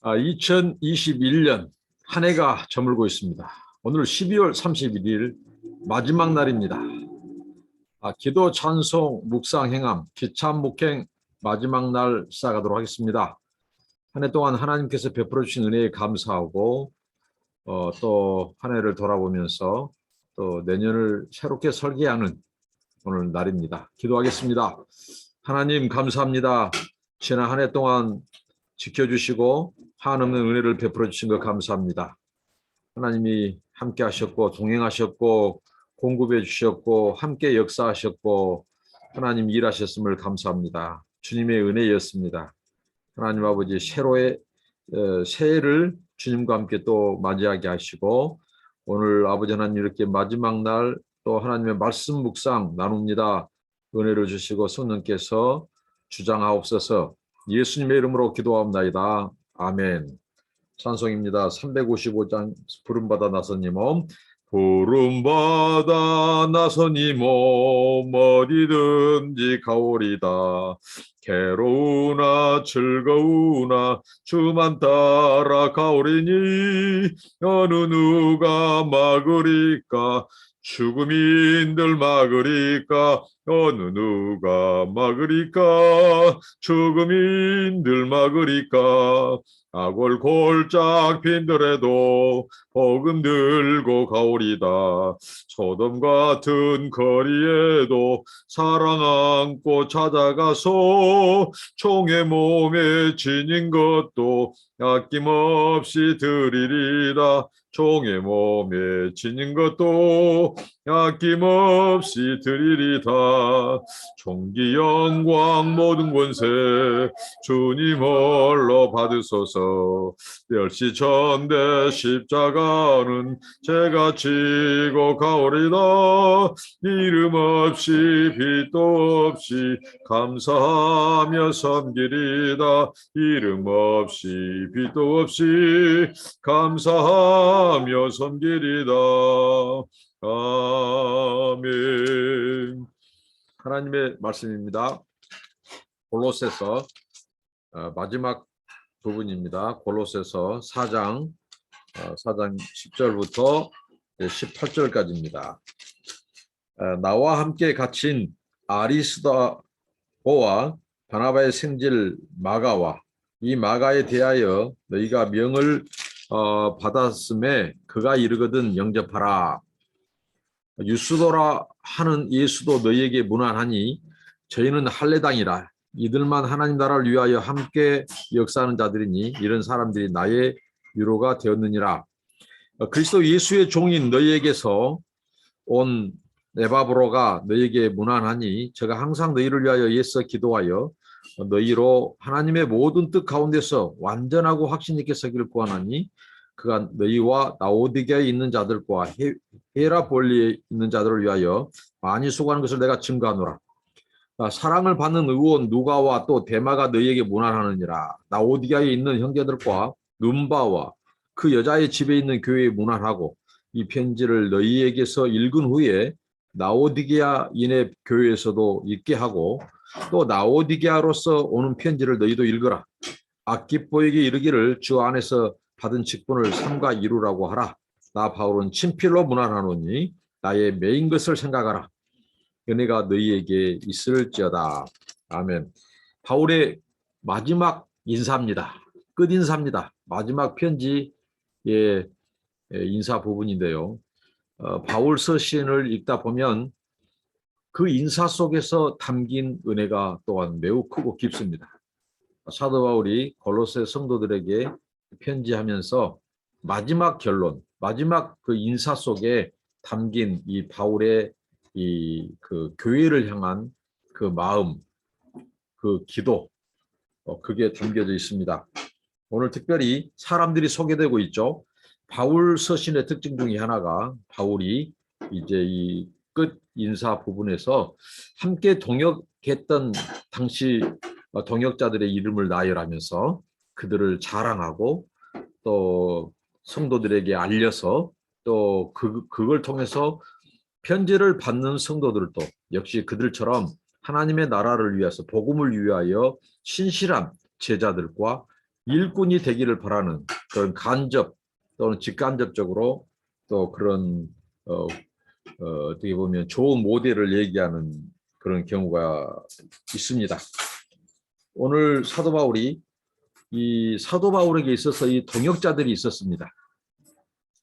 2021년 한 해가 저물고 있습니다. 오늘 12월 31일 마지막 날입니다. 기도, 찬송, 묵상, 행함, 기참, 목행 마지막 날 시작하도록 하겠습니다. 한 해 동안 하나님께서 베풀어 주신 은혜에 감사하고 또 한 해를 돌아보면서 또 내년을 새롭게 설계하는 오늘 날입니다. 기도하겠습니다. 하나님 감사합니다. 지난 한 해 동안 지켜주시고 한없는 은혜를 베풀어 주신 것 감사합니다. 하나님이 함께 하셨고 동행하셨고 공급해 주셨고 함께 역사하셨고 하나님 일하셨음을 감사합니다. 주님의 은혜였습니다. 하나님 아버지 새해를 주님과 함께 또 맞이하게 하시고 오늘 아버지 하나님 이렇게 마지막 날 또 하나님의 말씀 묵상 나눕니다. 은혜를 주시고 성령께서 주장하옵소서. 예수님의 이름으로 기도하옵나이다. 아멘. 찬송입니다. 355장 부름받아 나서님옴. 부름받아 나서님옴 어디든지 가오리다. 괴로우나 즐거우나 주만 따라 가오리니 어느 누가 막으리까. 죽음인들 막으리까. 어느 누가 막으리까. 죽음인들 막으리까. 악을 골짝 빈들에도 복음 들고 가오리다. 소돔 같은 거리에도 사랑 안고 찾아가서 총의 몸에 지닌 것도 아낌없이 드리리다. 총의 몸에 지닌 것도 아낌없이 드리리다. 존귀 영광 모든 권세 주님 홀로 받으소서. 멸시천대 십자가는 제가 지고 가오리다. 이름 없이 빛도 없이 감사하며 섬기리다. 이름 없이 빛도 없이 감사하며 섬기리다. 아멘. 하나님의 말씀입니다. 골로새서 마지막 부분입니다. 골로새서 4장 10절부터 18절까지입니다. 나와 함께 갇힌 아리스도와 바나바의 생질 마가와 이 마가에 대하여 너희가 명을 받았음에 그가 이르거든 영접하라. 유스도라 하는 예수도 너희에게 무난하니 저희는 할례당이라. 이들만 하나님 나라를 위하여 함께 역사하는 자들이니 이런 사람들이 나의 위로가 되었느니라. 그리스도 예수의 종인 너희에게서 온 에바브로가 너희에게 무난하니 제가 항상 너희를 위하여 애써 기도하여 너희로 하나님의 모든 뜻 가운데서 완전하고 확신 있게 서기를 구하나니 그가 너희와 라오디게아에 있는 자들과 히에라볼리에 있는 자들을 위하여 많이 수고하는 것을 내가 증거하노라. 사랑을 받는 의원 누가와 또 데마가 너희에게 무난하느니라. 라오디게아에 있는 형제들과 num바와 그 여자의 집에 있는 교회에 무난하고 이 편지를 너희에게서 읽은 후에 라오디게아인의 교회에서도 읽게 하고 또 라오디게아로서 오는 편지를 너희도 읽어라. 아키포에게 이르기를 주 안에서 받은 직분을 삼가 이루라고 하라. 나 바울은 친필로 무난하노니 나의 메인 것을 생각하라. 은혜가 너희에게 있을지어다. 아멘. 바울의 마지막 인사입니다. 끝 인사입니다. 마지막 편지의 인사 부분인데요. 바울 서신을 읽다 보면 그 인사 속에서 담긴 은혜가 또한 매우 크고 깊습니다. 사도 바울이 골로새 성도들에게 편지하면서 마지막 결론, 마지막 그 인사 속에 담긴 이 바울의 그 교회를 향한 그 마음, 그 기도, 그게 담겨져 있습니다. 오늘 특별히 사람들이 소개되고 있죠. 바울 서신의 특징 중에 하나가 바울이 이제 이 끝 인사 부분에서 함께 동역했던 당시 동역자들의 이름을 나열하면서 그들을 자랑하고 또 성도들에게 알려서 또 그걸 통해서 편지를 받는 성도들도 역시 그들처럼 하나님의 나라를 위해서 복음을 위하여 신실한 제자들과 일꾼이 되기를 바라는 그런 간접 또는 직간접적으로 또 그런 어떻게 보면 좋은 모델을 얘기하는 그런 경우가 있습니다. 오늘 사도 바울이 이 사도 바울에게 있어서 이 동역자들이 있었습니다.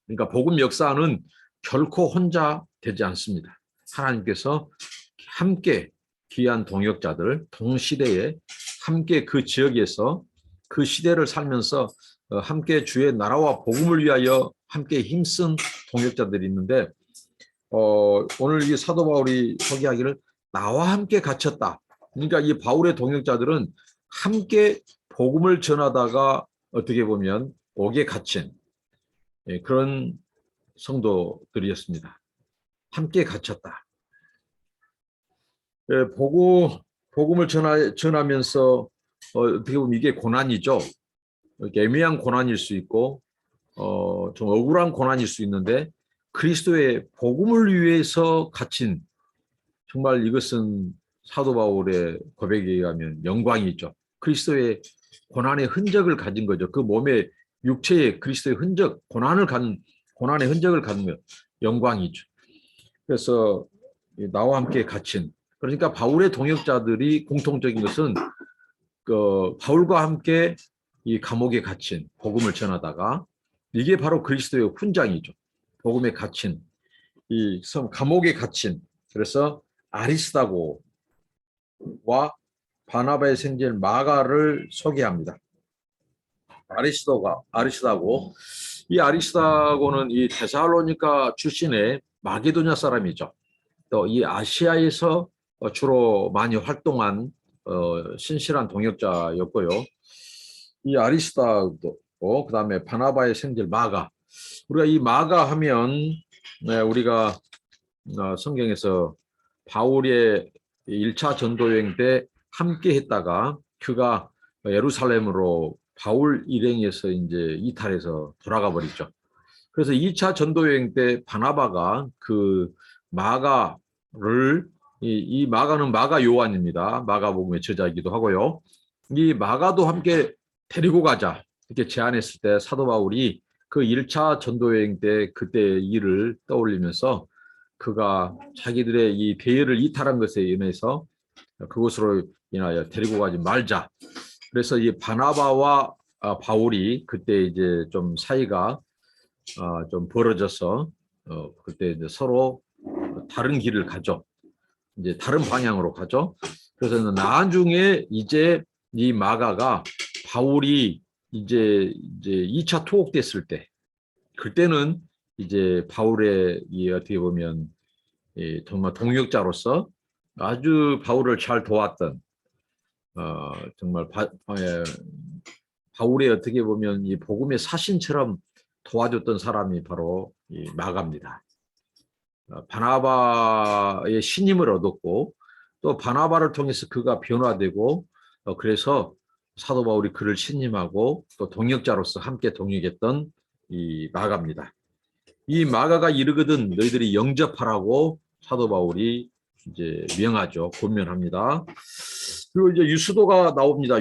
그러니까 복음 역사는 결코 혼자 되지 않습니다. 하나님께서 함께 귀한 동역자들, 동시대에 함께 그 지역에서 그 시대를 살면서 함께 주의 나라와 복음을 위하여 함께 힘쓴 동역자들이 있는데 오늘 이 사도 바울이 소개하기를 나와 함께 갇혔다. 그러니까 이 바울의 동역자들은 함께 복음을 전하다가 어떻게 보면 옥에 갇힌 그런 성도들이었습니다. 함께 갇혔다. 복음을 전하면서 어떻게 보면 이게 고난이죠. 애매한 고난일 수 있고 좀 억울한 고난일 수 있는데 그리스도의 복음을 위해서 갇힌 정말 이것은 사도 바울의 고백에 의하면 영광이죠. 그리스도의 고난의 흔적을 가진 거죠. 그 몸에 육체의 그리스도의 흔적, 고난의 흔적을 가진 것, 영광이죠. 그래서 나와 함께 갇힌 그러니까 바울의 동역자들이 공통적인 것은 바울과 함께 이 감옥에 갇힌 복음을 전하다가 이게 바로 그리스도의 훈장이죠. 복음에 갇힌 이 감옥에 갇힌 그래서 아리스다고와 바나바의 생질 마가를 소개합니다. 아리스다고 이 아리스다고는 이 데살로니가 출신의 마게도냐 사람이죠. 또 이 아시아에서 주로 많이 활동한 신실한 동역자였고요. 이 아리스다고 그다음에 바나바의 생질 마가 우리가 이 마가 하면 우리가 성경에서 바울의 1차 전도 여행 때 함께 했다가 그가 예루살렘으로 바울 일행에서 이제 이탈해서 돌아가 버리죠. 그래서 2차 전도 여행 때 바나바가 그 마가를 이 마가는 마가 요한입니다. 마가복음의 저자이기도 하고요. 이 마가도 함께 데리고 가자 이렇게 제안했을 때 사도 바울이 그 1차 전도 여행 때 그때 일을 떠올리면서 그가 자기들의 이 대회를 이탈한 것에 인해서 그것으로 인하여 데리고 가지 말자. 그래서 이 바나바와 바울이 그때 이제 좀 사이가 좀 벌어져서 그때 이제 서로 다른 길을 가죠. 이제 다른 방향으로 가죠. 그래서 나중에 이제 이 마가가 바울이 이제 2차 투옥됐을 때 그때는 이제 바울의 이 어떻게 보면 정말 동역자로서 아주 바울을 잘 도왔던 정말 바울의 어떻게 보면 이 복음의 사신처럼 도와줬던 사람이 바로 이 마가입니다. 바나바의 신임을 얻었고 또 바나바를 통해서 그가 변화되고 그래서 사도 바울이 그를 신임하고 또 동역자로서 함께 동역했던 이 마가입니다. 이 마가가 이르거든 너희들이 영접하라고 사도 바울이 이제 명하죠. 권면합니다. 그리고 이제 유스도가 나옵니다.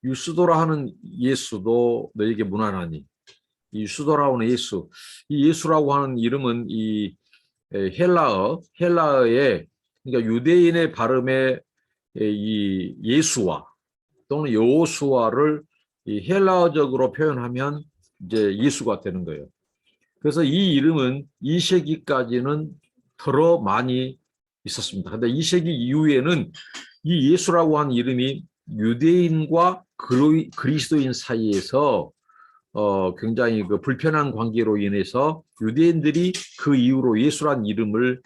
유스도라 하는 예수도 너에게 무난하니 이 유스도라고 하는 예수 이 예수라고 하는 이름은 이 헬라어의 그러니까 유대인의 발음의 이 예수와 또는 여호수아를 이 헬라어적으로 표현하면 이제 예수가 되는 거예요. 그래서 이 이름은 2세기까지는 더러 많이 있었습니다. 그런데 2세기 이후에는 이 예수라고 하는 이름이 유대인과 그리스도인 사이에서 굉장히 그 불편한 관계로 인해서 유대인들이 그 이후로 예수란 이름을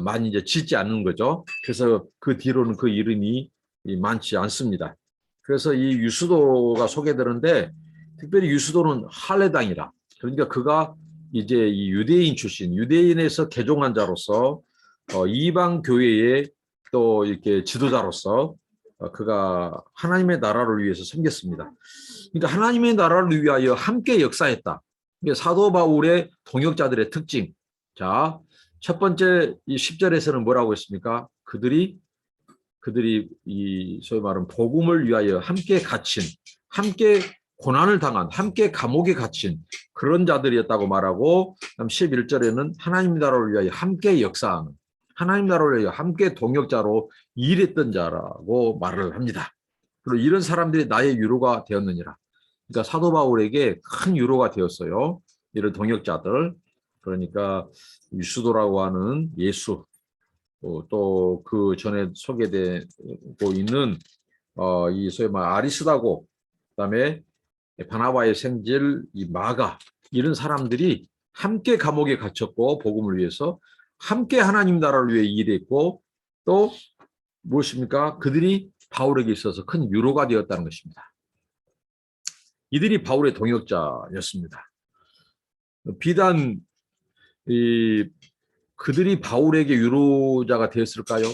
많이 이제 짓지 않는 거죠. 그래서 그 뒤로는 그 이름이 많지 않습니다. 그래서 이 유스도가 소개되는데 특별히 유스도는 할례당이라 그러니까 그가 이제 이 유대인 출신, 유대인에서 개종한 자로서 이방 교회의 또 이렇게 지도자로서 그가 하나님의 나라를 위해서 섬겼습니다. 그러니까 하나님의 나라를 위하여 함께 역사했다. 이게 사도 바울의 동역자들의 특징. 자, 첫 번째 이 10절에서는 뭐라고 했습니까? 그들이 이 소위 말하는 복음을 위하여 함께 갇힌, 함께 고난을 당한, 함께 감옥에 갇힌 그런 자들이었다고 말하고, 11절에는 하나님 나라를 위하여 함께 역사하는, 하나님 나라를 위하여 함께 동역자로 일했던 자라고 말을 합니다. 그리고 이런 사람들이 나의 유로가 되었느니라. 그러니까 사도 바울에게 큰 유로가 되었어요. 이런 동역자들. 그러니까 유수도라고 하는 예수, 또 그 전에 소개되고 있는 이 소위 말 아리스다고, 그다음에 바나바의 생질 이 마가, 이런 사람들이 함께 감옥에 갇혔고 복음을 위해서 함께 하나님 나라를 위해 일했고, 또 무엇입니까? 그들이 바울에게 있어서 큰 유로가 되었다는 것입니다. 이들이 바울의 동역자였습니다. 비단 그들이 바울에게 유로자가 되었을까요?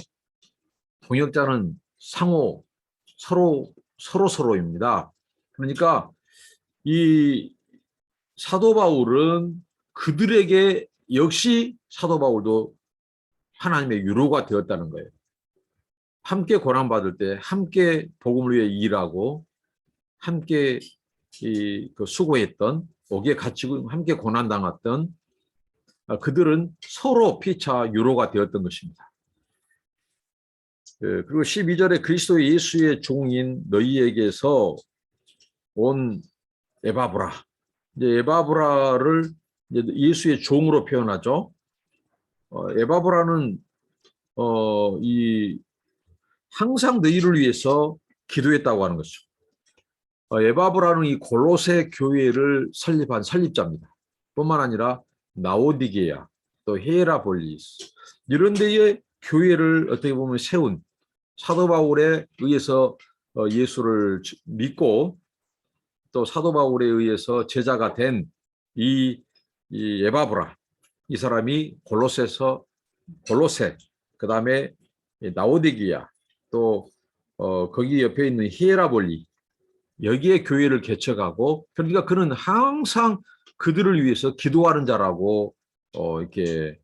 동역자는 상호 서로입니다. 그러니까 이 사도 바울은 그들에게 역시 사도 바울도 하나님의 유로가 되었다는 거예요. 함께 고난받을 때 함께 복음을 위해 일하고 함께 그 수고했던, 옥에 갇히고 함께 고난당했던 그들은 서로 피차 유로가 되었던 것입니다. 그리고 12절에 그리스도 예수의 종인 너희에게서 온 에바브라, 이제 에바브라를 이제 예수의 종으로 표현하죠. 에바브라는 이 항상 너희를 위해서 기도했다고 하는 것이죠. 에바브라는 이 골로새 교회를 설립한 설립자입니다. 뿐만 아니라 나오디게야, 또 히에라볼리스, 이런 데에 교회를 어떻게 보면 세운, 사도 바울에 의해서 예수를 믿고 또 사도 바울에 의해서 제자가 된 이 에바브라, 이 사람이 골로새, 그다음에 나오디게야, 또 거기 옆에 있는 히에라볼리, 여기에 교회를 개척하고, 그러니까 그는 항상 그들을 위해서 기도하는 자라고 이렇게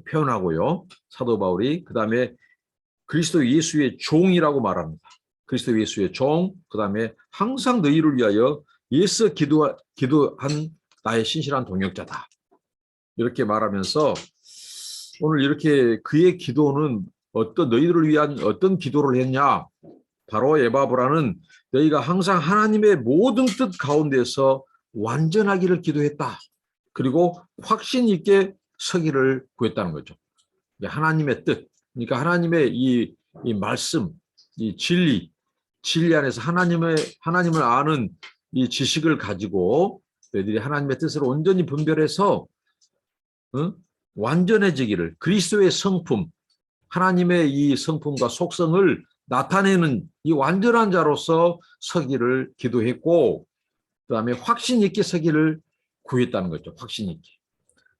표현하고요. 사도 바울이 그다음에 그리스도 예수의 종이라고 말합니다. 그리스도 예수의 종, 그다음에 항상 너희를 위하여 예수 기도한 나의 신실한 동역자다. 이렇게 말하면서 오늘 이렇게 그의 기도는 너희들을 위한 어떤 기도를 했냐? 바로 에바브라는 너희가 항상 하나님의 모든 뜻 가운데서 완전하기를 기도했다. 그리고 확신 있게 서기를 구했다는 거죠. 하나님의 뜻, 그러니까 하나님의 이 말씀, 이 진리 안에서 하나님을 아는 이 지식을 가지고 너희들이 하나님의 뜻을 온전히 분별해서 완전해지기를, 그리스도의 성품, 하나님의 이 성품과 속성을 나타내는 이 완전한 자로서 서기를 기도했고, 그다음에 확신 있게 서기를 구했다는 거죠. 확신 있게.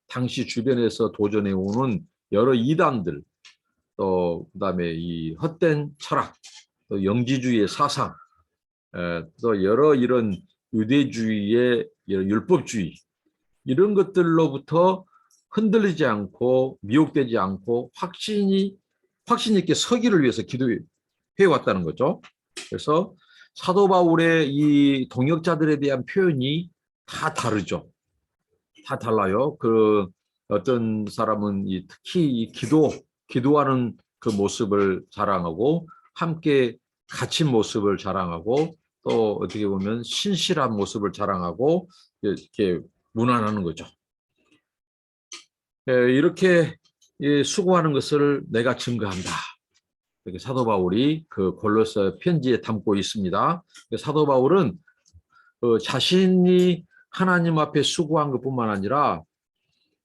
당시 주변에서 도전해 오는 여러 이단들, 또 그다음에 이 헛된 철학, 또 영지주의의 사상, 또 여러 이런 유대주의의 율법주의, 이런 것들로부터 흔들리지 않고 미혹되지 않고 확신 있게 서기를 위해서 기도해 왔다는 거죠. 그래서 사도 바울의 이 동역자들에 대한 표현이 다 다르죠. 다 달라요. 그 어떤 사람은 특히 기도하는 그 모습을 자랑하고, 함께 갇힌 모습을 자랑하고, 또 어떻게 보면 신실한 모습을 자랑하고 이렇게 문안하는 거죠. 이렇게 수고하는 것을 내가 증거한다. 이렇게 사도 바울이 그 골로새 편지에 담고 있습니다. 사도 바울은 자신이 하나님 앞에 수고한 것뿐만 아니라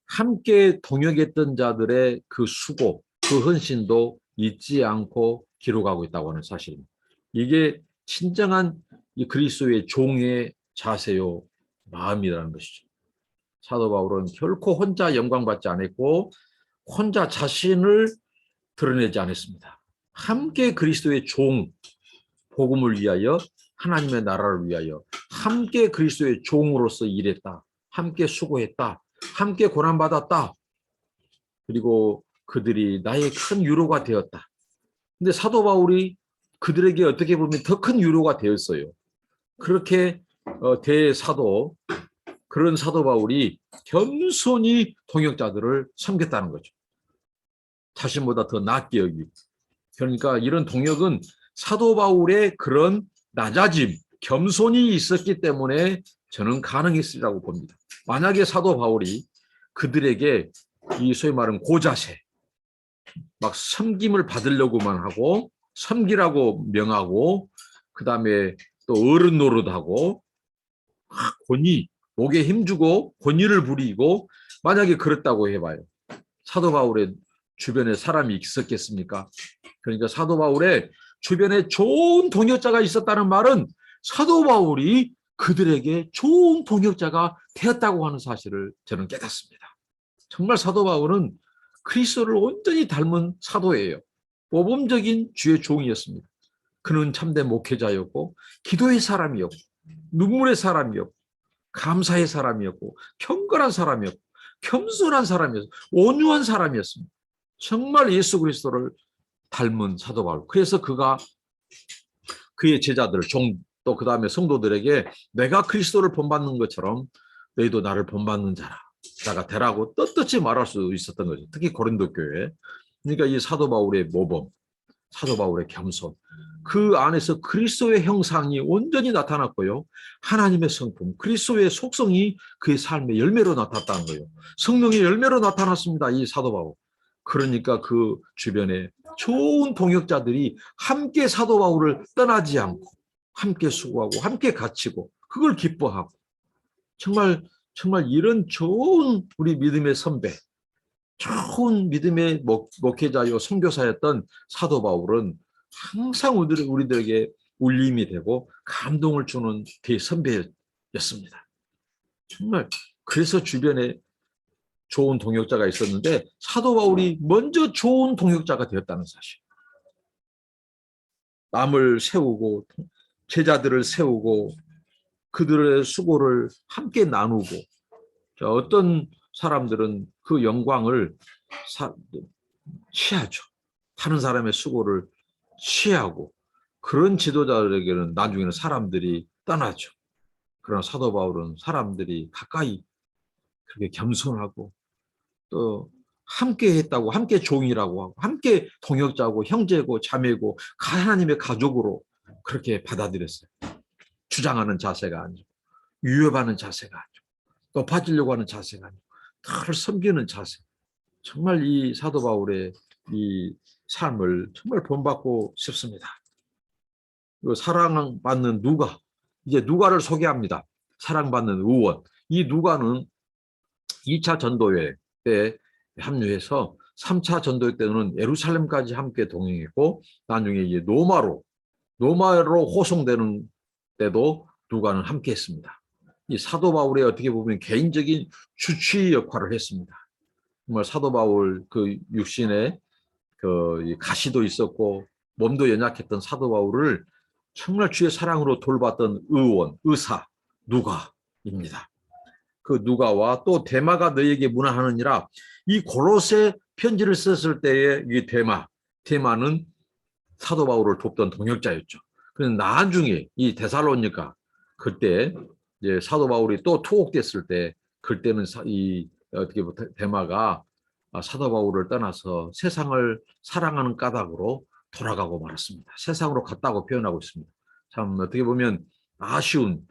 함께 동역했던 자들의 그 수고, 그 헌신도 잊지 않고 기록하고 있다고 하는 사실입니다. 이게 진정한 이 그리스도의 종의 자세요, 마음이라는 것이죠. 사도 바울은 결코 혼자 영광받지 않았고 혼자 자신을 드러내지 않았습니다. 함께 그리스도의 종, 복음을 위하여, 하나님의 나라를 위하여 함께 그리스도의 종으로서 일했다. 함께 수고했다. 함께 고난받았다. 그리고 그들이 나의 큰 유로가 되었다. 근데 사도 바울이 그들에게 어떻게 보면 더 큰 유로가 되었어요. 그렇게 대사도 그런 사도 바울이 겸손히 동역자들을 섬겼다는 거죠. 자신보다 더 낫게 여기고. 그러니까 이런 동역은 사도 바울의 그런 낮아짐, 겸손이 있었기 때문에 저는 가능했으리라고 봅니다. 만약에 사도 바울이 그들에게 이 소위 말하는 고자세, 막 섬김을 받으려고만 하고 섬기라고 명하고 그다음에 또 어른 노릇하고 권위, 목에 힘주고 권위를 부리고 만약에 그랬다고 해봐요. 사도 바울의 주변에 사람이 있었겠습니까? 그러니까 사도 바울의 주변에 좋은 동역자가 있었다는 말은 사도 바울이 그들에게 좋은 동역자가 되었다고 하는 사실을 저는 깨닫습니다. 정말 사도 바울은 그리스도를 온전히 닮은 사도예요. 모범적인 주의 종이었습니다. 그는 참된 목회자였고 기도의 사람이었고 눈물의 사람이었고 감사의 사람이었고 경건한 사람이었고 겸손한 사람이었고 온유한 사람이었습니다. 정말 예수 그리스도를 닮은 사도 바울. 그래서 그가 그의 제자들, 또 그 다음에 성도들에게 내가 그리스도를 본받는 것처럼 너희도 나를 본받는 자가 되라고 떳떳이 말할 수 있었던 거죠. 특히 고린도 교회. 그러니까 이 사도 바울의 모범, 사도 바울의 겸손, 그 안에서 그리스도의 형상이 온전히 나타났고요. 하나님의 성품, 그리스도의 속성이 그의 삶의 열매로 나타났다는 거예요. 성령의 열매로 나타났습니다. 이 사도 바울. 그러니까 그 주변에 좋은 동역자들이 함께 사도 바울을 떠나지 않고 함께 수고하고 함께 갇히고 그걸 기뻐하고 정말 이런 좋은 우리 믿음의 선배, 좋은 믿음의 목회자요 선교사였던 사도 바울은 항상 우리들에게 울림이 되고 감동을 주는 대선배였습니다. 정말 그래서 주변에 좋은 동역자가 있었는데 사도 바울이 먼저 좋은 동역자가 되었다는 사실. 남을 세우고 제자들을 세우고 그들의 수고를 함께 나누고 어떤 사람들은 그 영광을 취하죠. 다른 사람의 수고를 취하고 그런 지도자들에게는 나중에는 사람들이 떠나죠. 그러나 사도 바울은 사람들이 가까이 그렇게 겸손하고 또 함께 했다고 함께 종이라고 하고 함께 동역자고 형제고 자매고 하나님의 가족으로 그렇게 받아들였어요. 주장하는 자세가 아니고 위협하는 자세가 아니고 높아지려고 하는 자세가 아니고 나를 섬기는 자세. 정말 이 사도 바울의 이 삶을 정말 본받고 싶습니다. 사랑받는 누가, 이제 누가를 소개합니다. 사랑받는 의원. 이 누가는 2차 전도회 때 합류해서 3차 전도회 때는 예루살렘까지 함께 동행했고 나중에 이제 로마로 호송되는 때도 누가는 함께 했습니다. 이 사도 바울의 어떻게 보면 개인적인 주치 역할을 했습니다. 정말 사도 바울 그 육신에 그 가시도 있었고 몸도 연약했던 사도 바울을 정말 주의 사랑으로 돌봤던 의사 누가입니다. 그 누가와 또 데마가 너희에게 문안하느니라. 이 고로새 편지를 썼을 때의 이 데마는 사도 바울을 돕던 동역자였죠. 그래서 나중에 이 데살로니가 그때 이제 사도 바울이 또 투옥됐을 때 그때는 이 어떻게 데마가 사도 바울을 떠나서 세상을 사랑하는 까닭으로 돌아가고 말았습니다. 세상으로 갔다고 표현하고 있습니다. 참 어떻게 보면 아쉬운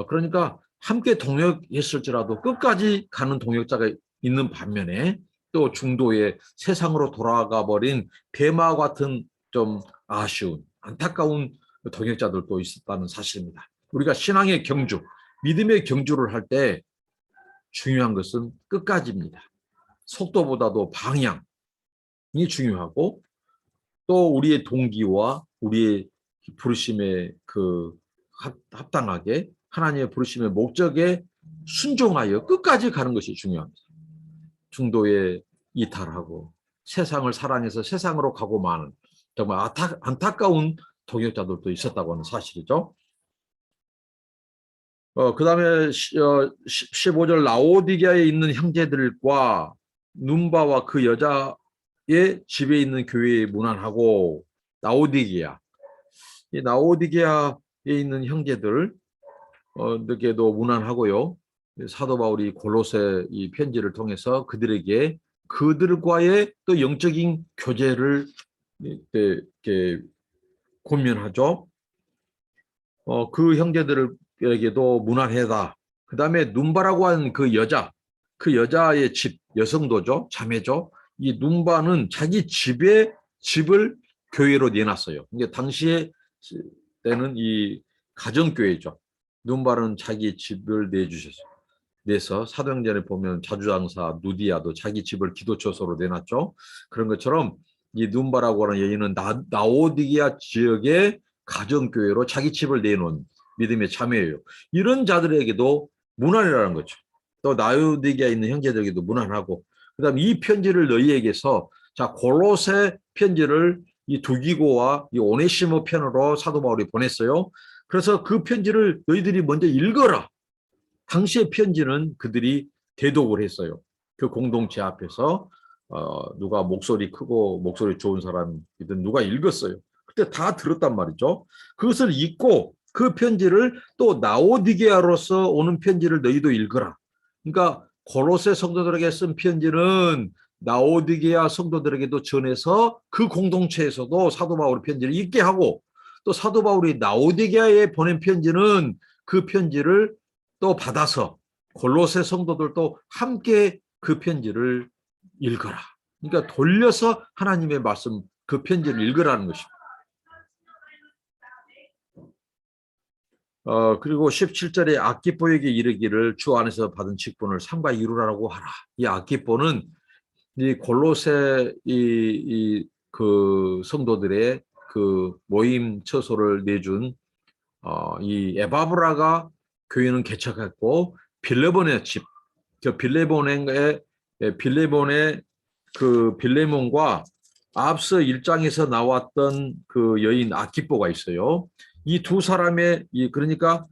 그러니까 함께 동역했을지라도 끝까지 가는 동역자가 있는 반면에 또 중도에 세상으로 돌아가 버린 데마 같은 좀 아쉬운 안타까운 동역자들도 있었다는 사실입니다. 우리가 신앙의 경주, 믿음의 경주를 할 때 중요한 것은 끝까지입니다. 속도보다도 방향이 중요하고 또 우리의 동기와 우리의 부르심에 그 합당하게 하나님의 부르심의 목적에 순종하여 끝까지 가는 것이 중요합니다. 중도에 이탈하고 세상을 사랑해서 세상으로 가고 마는 정말 안타까운 동역자들도 있었다고 하는 사실이죠. 그 다음에 15절 라오디게아에 있는 형제들과 눈바와 그 여자의 집에 있는 교회에 문안하고 라오디게아. 이 라오디게아 있는 형제들 에게도 문안하고요. 사도 바울이 골로새 이 편지를 통해서 그들에게 그들과의 또 영적인 교제를 이렇게 권면하죠. 그 형제들에게도 문안해다. 그 다음에 눈바라고 하는 그 여자의 집, 여성도죠, 자매죠. 이 눈바는 자기 집을 교회로 내놨어요. 이게 당시에 때는 이 가정교회죠. 눈바는 자기 집을 내서 사도행전에 보면 자주장사 누디아도 자기 집을 기도처소로 내놨죠. 그런 것처럼 이 눈바라고 하는 여인은 라오디게아 지역의 가정교회로 자기 집을 내놓은 믿음의 자매예요. 이런 자들에게도 문안이라는 거죠. 또 라오디게아에 있는 형제들에게도 문안하고, 그다음 이 편지를 너희에게서, 자, 골로새 편지를 이 두기고와 이 오네시모 편으로 사도 바울이 보냈어요. 그래서 그 편지를 너희들이 먼저 읽어라. 당시의 편지는 그들이 대독을 했어요. 그 공동체 앞에서 누가 목소리 크고 목소리 좋은 사람이든 누가 읽었어요. 그때 다 들었단 말이죠. 그것을 읽고 그 편지를 또 라오디게아로서 오는 편지를 너희도 읽어라. 그러니까 골로새 성도들에게 쓴 편지는 라오디게아 성도들에게도 전해서 그 공동체에서도 사도 바울의 편지를 읽게 하고, 또 사도 바울이 라오디게아에 보낸 편지는 그 편지를 또 받아서 골로새 성도들도 함께 그 편지를 읽어라. 그러니까 돌려서 하나님의 말씀, 그 편지를 읽으라는 것입니다. 그리고 17절에 아키포에게 이르기를 주 안에서 받은 직분을 상바 이루라고 하라. 이 아키포는 이 골로새 그 성도들의 그 모임 처소를 내준 이 에바브라가 교회는 개척했고, 빌레몬의 집, 빌레몬의 그 빌레몬과 앞서 1장에서 나왔던 그 여인 아키포가 있어요. 이 두 사람의 그러니까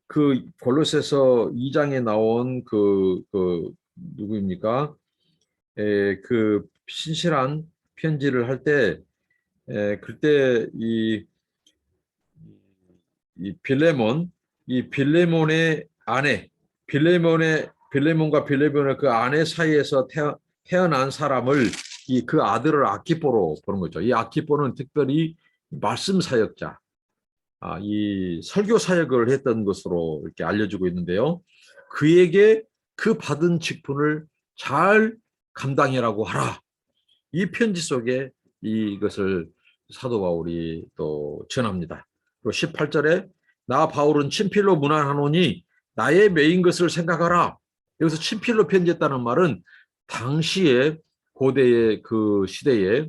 그 골로새서 2장에 나온 그 누구입니까? 그 신실한 편지를 할 때 그때 이 빌레몬의 아내, 빌레몬과 빌레몬의 그 아내 사이에서 태어난 사람을 그 아들을 아키포로 보는 거죠. 이 아키포는 특별히 말씀 사역자, 이 설교 사역을 했던 것으로 이렇게 알려지고 있는데요. 그에게 그 받은 직분을 잘 감당해라고 하라. 이 편지 속에 이것을 사도 바울이 또 전합니다. 그리고 18절에 나 바울은 친필로 문안하노니 나의 매인 것을 생각하라. 여기서 친필로 편지했다는 말은 당시에 고대의 그 시대에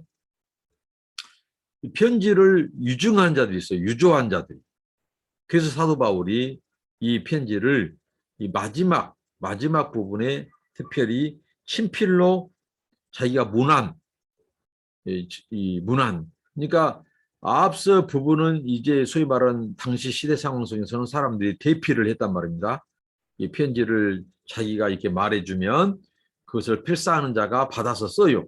편지를 유증한 자들이 있어요. 유조한 자들이. 그래서 사도 바울이 이 편지를 이 마지막 부분에 특별히 친필로 자기가 문안, 이 문안. 그러니까 앞서 부분은 이제 소위 말하는 당시 시대 상황 속에서는 사람들이 대피를 했단 말입니다. 이 편지를 자기가 이렇게 말해주면 그것을 필사하는 자가 받아서 써요.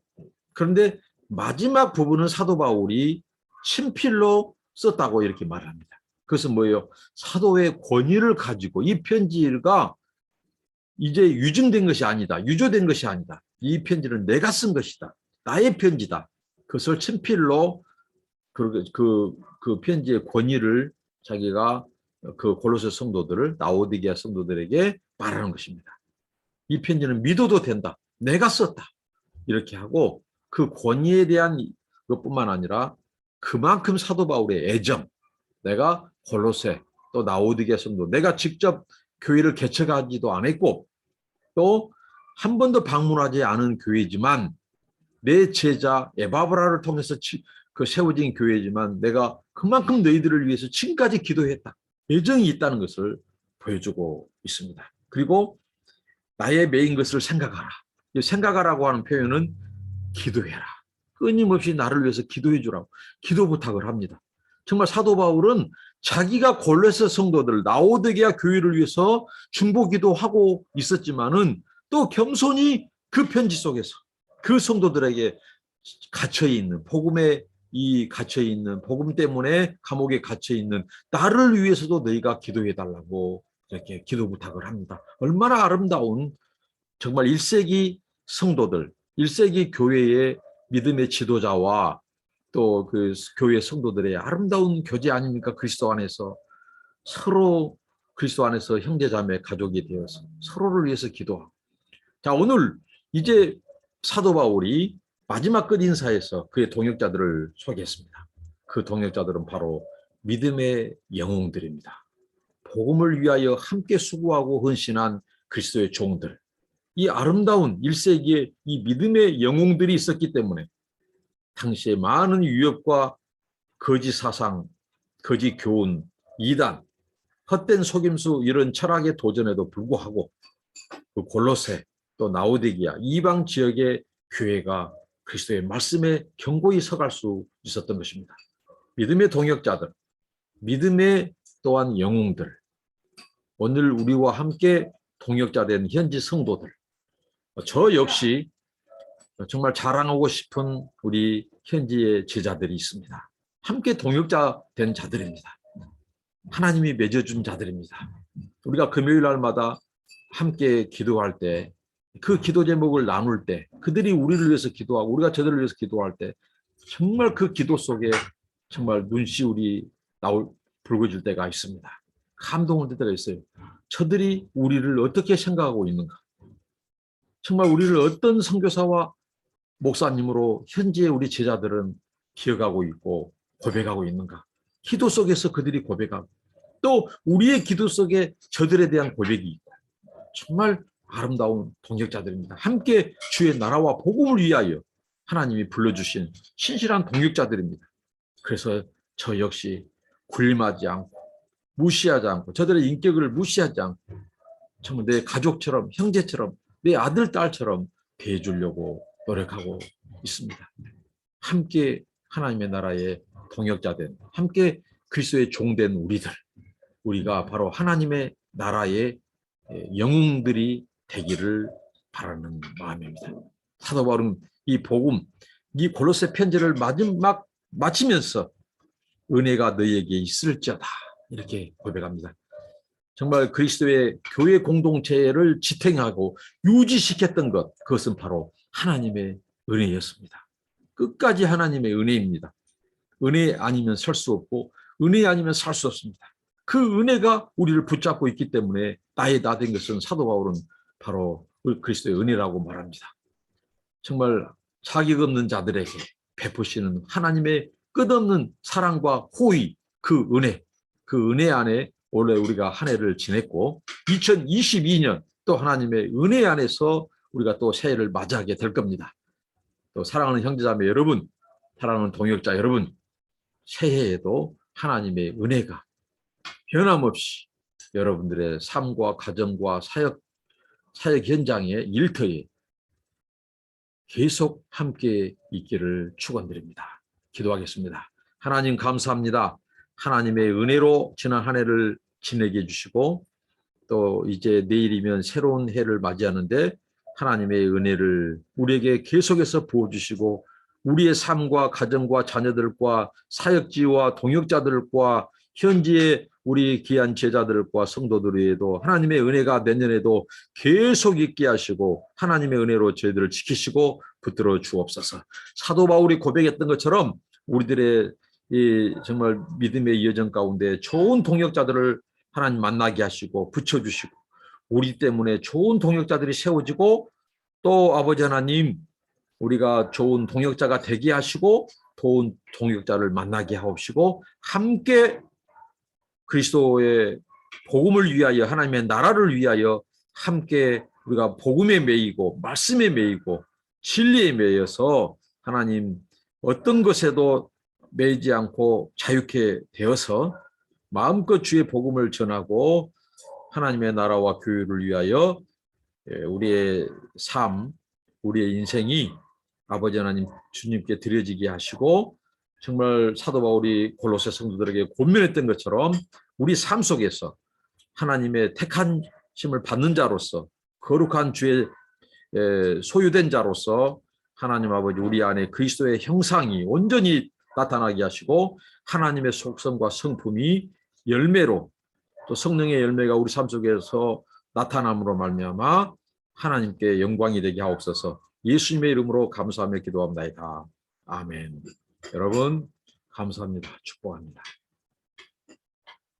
그런데 마지막 부분은 사도 바울이 친필로 썼다고 이렇게 말합니다. 그것은 뭐예요? 사도의 권위를 가지고 이 편지가 이제 유증된 것이 아니다. 유조된 것이 아니다. 이 편지는 내가 쓴 것이다. 나의 편지다. 그것을 친필로 그 편지의 권위를 자기가 그 골로새 성도들을 라오디게아 성도들에게 말하는 것입니다. 이 편지는 믿어도 된다. 내가 썼다. 이렇게 하고 그 권위에 대한 것뿐만 아니라 그만큼 사도 바울의 애정, 내가 골로새 또 라오디게아 성도, 내가 직접 교회를 개척하지도 않았고 또 한 번도 방문하지 않은 교회지만 내 제자 에바브라를 통해서 그 세워진 교회지만 내가 그만큼 너희들을 위해서 지금까지 기도했다. 애정이 있다는 것을 보여주고 있습니다. 그리고 나의 매인 것을 생각하라. 생각하라고 하는 표현은 기도해라. 끊임없이 나를 위해서 기도해 주라고 기도 부탁을 합니다. 정말 사도 바울은 자기가 골로새 성도들 라오디게아 교회를 위해서 중보기도 하고 있었지만은 또 겸손히 그 편지 속에서 그 성도들에게 갇혀 있는 복음의 이 갇혀 있는 복음 때문에 감옥에 갇혀 있는 나를 위해서도 너희가 기도해 달라고 이렇게 기도 부탁을 합니다. 얼마나 아름다운 정말 1세기 성도들, 1세기 교회의 믿음의 지도자와 또 그 교회 성도들의 아름다운 교제 아닙니까? 그리스도 안에서 서로 그리스도 안에서 형제자매 가족이 되어서 서로를 위해서 기도하고. 자, 오늘 이제 사도 바울이 마지막 끝 인사에서 그의 동역자들을 소개했습니다. 그 동역자들은 바로 믿음의 영웅들입니다. 복음을 위하여 함께 수고하고 헌신한 그리스도의 종들. 이 아름다운 1세기의 이 믿음의 영웅들이 있었기 때문에 당시에 많은 위협과 거짓 사상, 거짓 교훈, 이단, 헛된 속임수 이런 철학의 도전에도 불구하고 그 골로새 또 라오디게아 이방 지역의 교회가 그리스도의 말씀에 견고히 서갈 수 있었던 것입니다. 믿음의 동역자들, 믿음의 또한 영웅들, 오늘 우리와 함께 동역자 된 현지 성도들, 저 역시 정말 자랑하고 싶은 우리 현지의 제자들이 있습니다. 함께 동역자 된 자들입니다. 하나님이 맺어준 자들입니다. 우리가 금요일 날마다 함께 기도할 때, 그 기도 제목을 나눌 때, 그들이 우리를 위해서 기도하고 우리가 저들을 위해서 기도할 때 정말 그 기도 속에 정말 눈시울이 붉어질 때가 있습니다. 감동을 될 때가 있어요. 저들이 우리를 어떻게 생각하고 있는가? 정말 우리를 어떤 선교사와 목사님으로 현지의 우리 제자들은 기억하고 있고 고백하고 있는가? 기도 속에서 그들이 고백하고 또 우리의 기도 속에 저들에 대한 고백이 있고 정말 아름다운 동역자들입니다. 함께 주의 나라와 복음을 위하여 하나님이 불러주신 신실한 동역자들입니다. 그래서 저 역시 굴림하지 않고 무시하지 않고 저들의 인격을 무시하지 않고 정말 내 가족처럼 형제처럼 내 아들 딸처럼 대해주려고 노력하고 있습니다. 함께 하나님의 나라의 동역자된 함께 그리스도의 종된 우리들, 우리가 바로 하나님의 나라의 영웅들이 되기를 바라는 마음입니다. 사도 바울은 이 복음, 이 골로새 편지를 마지막 마치면서 은혜가 너희에게 있을지어다 이렇게 고백합니다. 정말 그리스도의 교회 공동체를 지탱하고 유지시켰던 것, 그것은 바로 하나님의 은혜였습니다. 끝까지 하나님의 은혜입니다. 은혜 아니면 설 수 없고 은혜 아니면 살 수 없습니다. 그 은혜가 우리를 붙잡고 있기 때문에 나의 나 된 것은 사도 바울은 바로 그리스도의 은혜라고 말합니다. 정말 자격 없는 자들에게 베푸시는 하나님의 끝없는 사랑과 호의, 그 은혜 안에 원래 우리가 한 해를 지냈고 2022년 또 하나님의 은혜 안에서 우리가 또 새해를 맞이하게 될 겁니다. 또 사랑하는 형제자매 여러분, 사랑하는 동역자 여러분, 새해에도 하나님의 은혜가 변함없이 여러분들의 삶과 가정과 사역 현장의 일터에 계속 함께 있기를 축원드립니다. 기도하겠습니다. 하나님 감사합니다. 하나님의 은혜로 지난 한 해를 지내게 해주시고 또 이제 내일이면 새로운 해를 맞이하는데 하나님의 은혜를 우리에게 계속해서 부어주시고 우리의 삶과 가정과 자녀들과 사역지와 동역자들과 현지의 우리 귀한 제자들과 성도들에도 하나님의 은혜가 내년에도 계속 있게 하시고 하나님의 은혜로 저희들을 지키시고 붙들어 주옵소서. 사도 바울이 고백했던 것처럼 우리들의 이 정말 믿음의 여정 가운데 좋은 동역자들을 하나님 만나게 하시고 붙여주시고 우리 때문에 좋은 동역자들이 세워지고 또 아버지 하나님 우리가 좋은 동역자가 되게 하시고 좋은 동역자를 만나게 하옵시고 함께 그리스도의 복음을 위하여 하나님의 나라를 위하여 함께 우리가 복음에 매이고 말씀에 매이고 진리에 매여서 하나님 어떤 것에도 매이지 않고 자유케 되어서 마음껏 주의 복음을 전하고 하나님의 나라와 교회를 위하여 우리의 삶, 우리의 인생이 아버지 하나님 주님께 드려지게 하시고 정말 사도 바울이 골로새 성도들에게 권면했던 것처럼 우리 삶 속에서 하나님의 택한 심을 받는 자로서 거룩한 주의 소유된 자로서 하나님 아버지 우리 안에 그리스도의 형상이 온전히 나타나게 하시고 하나님의 속성과 성품이 열매로 또 성령의 열매가 우리 삶 속에서 나타남으로 말미암아 하나님께 영광이 되게 하옵소서. 예수님의 이름으로 감사하며 기도합니다. 아멘. 여러분 감사합니다. 축복합니다.